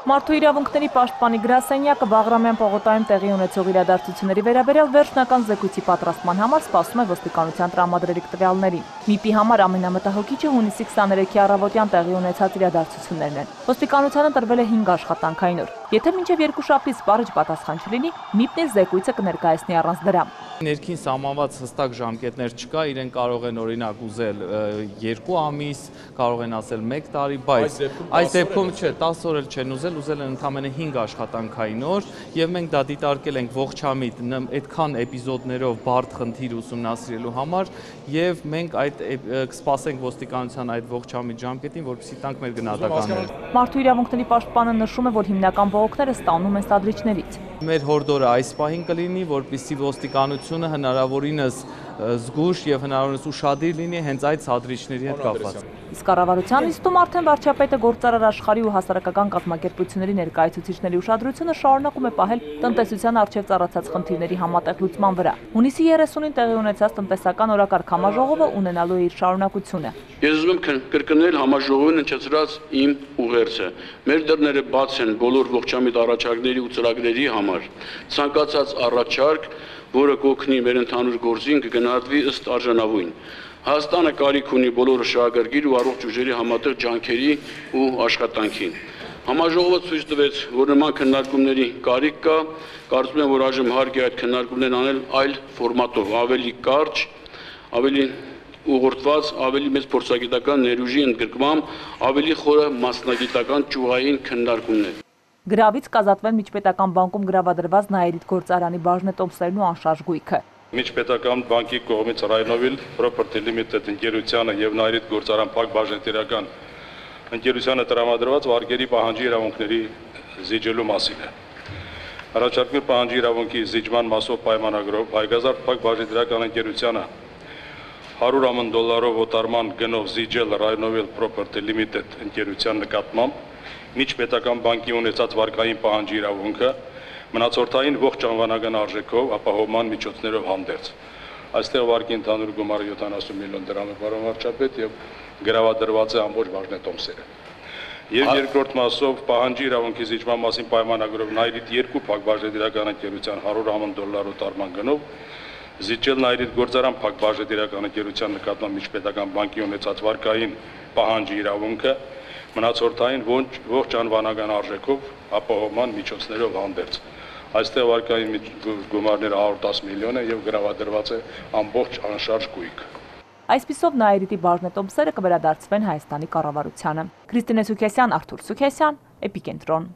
Մարդու իրավունքների պաշտպանի գրասենյակը Բաղրամյան պողոտայում տեղի ունեցող իրադարձությունների վերաբերյալ վերջնական զեկույցի պատրաստման համար սպասում է ոստիկանության տրամադրելիք տվյալներին։ ՄԻՊ-ի համար ամենամտահոգիչը հունիսի 23-ի առավոտյան տեղի ունեցած իրադարձություններն են։ Ոստիկանությանը տրվել է 5 աշխատանքային օր։ Եթե մինչև երկուշաբթի սպառիչ պատասխան չլինի, ՄԻՊ-ն իր զեկույցը կներկայացնի առանց դրա։ Ներքին սահմանված հստակ ժամկետներ չկա, իրեն կարող են օրինակ ուզել 2 ամիս, կարող են ասել 1 տարի, բայց այս դեպքում չէ, 10 օր էլ չեն ուզել են ընդամենը 5 աշխատանքային օր, եւ մենք դա դիտարկել ենք ողջամիտ այդքան էպիզոդներով բարդ խնդիր ուսումնասիրելու համար, եւ մենք կսպասենք ոստիկանության այդ ողջամիտ ժամկետին, որպեսզի տանք մեր գնահատականները։ Մարդու իրավունքների պաշտպանը նշում է, որ հիմնական բողոքները ստանում են սադրիչներից։ Մեր հորդորը այս պահին կլինի, որպեսզի ոստիկանությունը հնարավորինս զգուշ եւ հնարավորինս ուշադիր լինի հենց այդ սադրիչների հետ կապված։ Իսկ կառավարության նիստում արդեն վարչապետը գործարար աշխարհի ու հասարակական կազմակերպությունների ներկայացուցիչների ուշադրությունը շարունակում է պահել տնտեսության առջև ծառացած խնդիրների համատեղ լուծման վրա։ Հունիսի 30-ին տեղի ունեցած տնտեսական օրակարգ համաժողովը ունենալու է իր շարունակությունը։ Ես ուզում եմ կրկնել համաժողովին հնչեցրած իմ ուղերձը։ Մեր դռները բաց են բոլոր ողջամիտ առաջարկների ու ծրագրերի համար։ Ցանկացած առաջարկ, որը կօգնի մեր ընդհանուր գործին, կգնահատվի ըստ արժանավույն։ Հայաստանը կարիք ունի բոլոր շահագրգիռ ու առողջ ուժերի համատեղ ջանքերի ու աշխատանքին։ Համաժողովը ցույց տվեց, որ նման քննարկումների կարիք կա, կարծում եմ, որ այժմ հարկ է այդ քննարկումներն անել այլ ֆորմատով, ավելի կարճ, ավելի ուղղորդված, ավելի մեծ փորձագիտական ներուժի ընդգրկմամբ, ավելի խորը մասնագիտական ճյուղային քննարկումներ։ Գրավից կազատվեն միջպետական բանկում գրավադրված Նաիրիդ գործարանի բաժնետոմսերն ու անշարժ գույքը։ Միջպետական բանկի կողմից Rhinovel Property Limited ընկերությանը եւ Նաիրիդ գործարան փակ բաժնետիրական ընկերությանը տրամադրված վարկերի պահանջի իրավունքների զիջելու մասին է։ Առաջարկվի պահանջի իրավունքի զիջման մասով պայմանագրով Հայգազարդ փակ բաժնետիրական ընկերությանը $100 միլիոն օտարման գնով զիջել Rhinovel Property Limited ընկերության նկատմամբ միջպետական բանկի ունեցած վարկային պահանջի իրավունքը մնացորդային ողջ անվանական արժեքով ապահովման միջոցներով հանդերձ։ Այստեղ վարկի ընդհանուր գումարը 70 միլիոն դրամ է, պարոն վարչապետ, եւ գրավադրված է ամբողջ բաժնետոմսերը։ Եվ երկրորդ մասով պահանջի իրավունքի զիջման մասին պայմանագրով Նաիրիդ 2 փակ բաժնետիրական ընկերության $100 միլիոն օտարման գնով զիջել Նաիրիդ գործարան փակ բաժնետիրական ընկերության նկատմամբ միջպետական բանկի ունեցած վարկային պահանջի իրավունքը մնացորդային ողջ անվանական արժեքով ապահովման միջոցներով հանդերձ։ Այստեղ վարկային գումարները 110 միլիոն է եւ գրավադրված է ամբողջ անշարժ գույք։ Այսպիսով Նաիրիդի բաժնետոմսերը կվերադարձվեն Հայաստանի կառավարությանը։ Քրիստինե Սուքեսյան, Արթուր Սուքեսյան, Էպիկենտրոն։